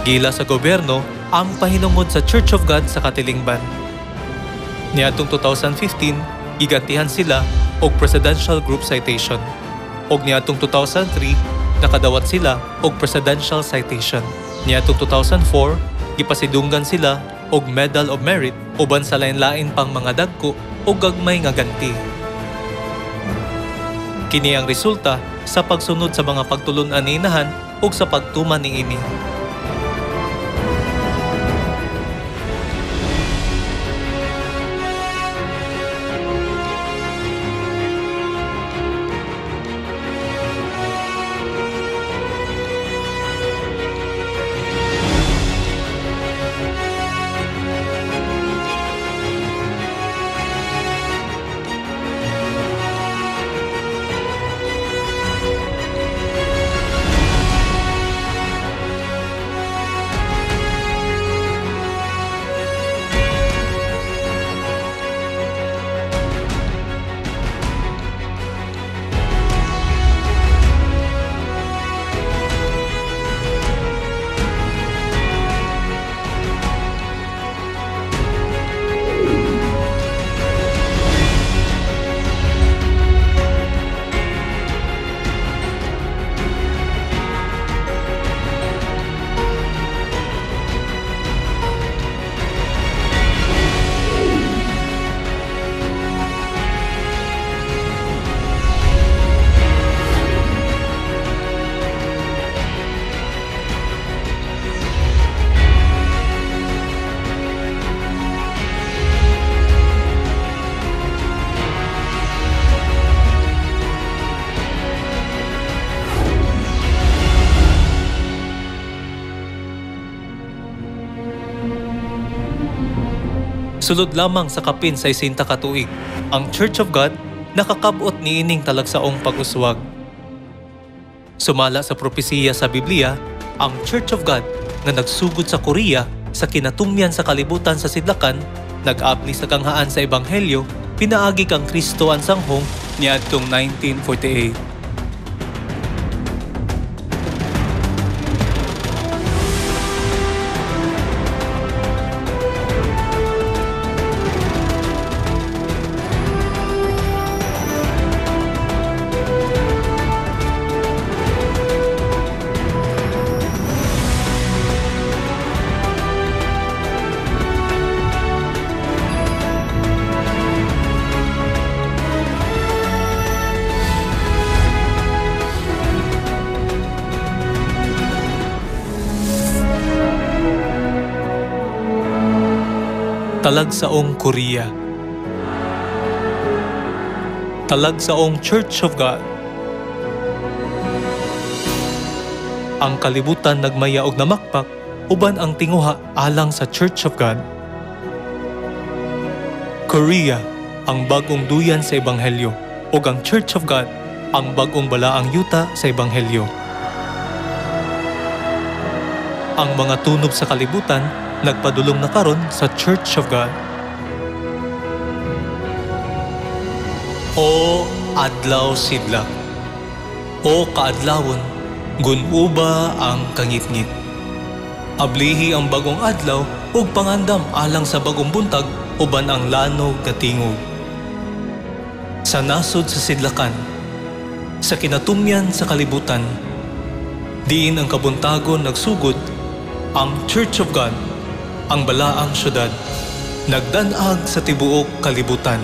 Gila sa gobyerno ang pahinungod sa Church of God sa katilingban. Niadtong 2015, gigantihan sila og Presidential Group Citation. Og niadtong 2003, nakadawat sila og Presidential Citation. Niadtong 2004, gipasidunggan sila og Medal of Merit uban sa lain-lain pang mga dagko o gagmay nga ganti. Kini ang resulta sa pagsunod sa mga pagtulon aninahan o sa pagtuman niini. Sulod lamang sa kapin sa 60 ka tuig, ang Church of God nakakabot niining talagsaong pag-uswag. Sumala sa propesiya sa Biblia, ang Church of God nga nagsugod sa Korea sa kinatumyan sa kalibutan sa sidlakan, nag-abli sa kanghaan sa Ebanghelyo, pinaagi kang Kristo ang sanghong niadtong 1948. Talagsaong Korea. Talagsaong Church of God. Ang kalibutan nagmaya og namakpak uban ang tinguha alang sa Church of God. Korea, ang bagong duyan sa Ebanghelyo, ug ang Church of God, ang bagong balaang yuta sa Ebanghelyo. Ang mga tunog sa kalibutan nagpadulong na karon sa Church of God. O adlaw sidlak, o kaadlawon, gunuba ang kangitngit. Ablihi ang bagong adlaw ug pangandam alang sa bagong buntag uban ang lanog nga tingog. Sa nasod sa sidlakan, sa kinatumyan sa kalibutan, diin ang kabuntagon nagsugod, ang Church of God, ang balaang syudad, nagdanag sa tibuok kalibutan.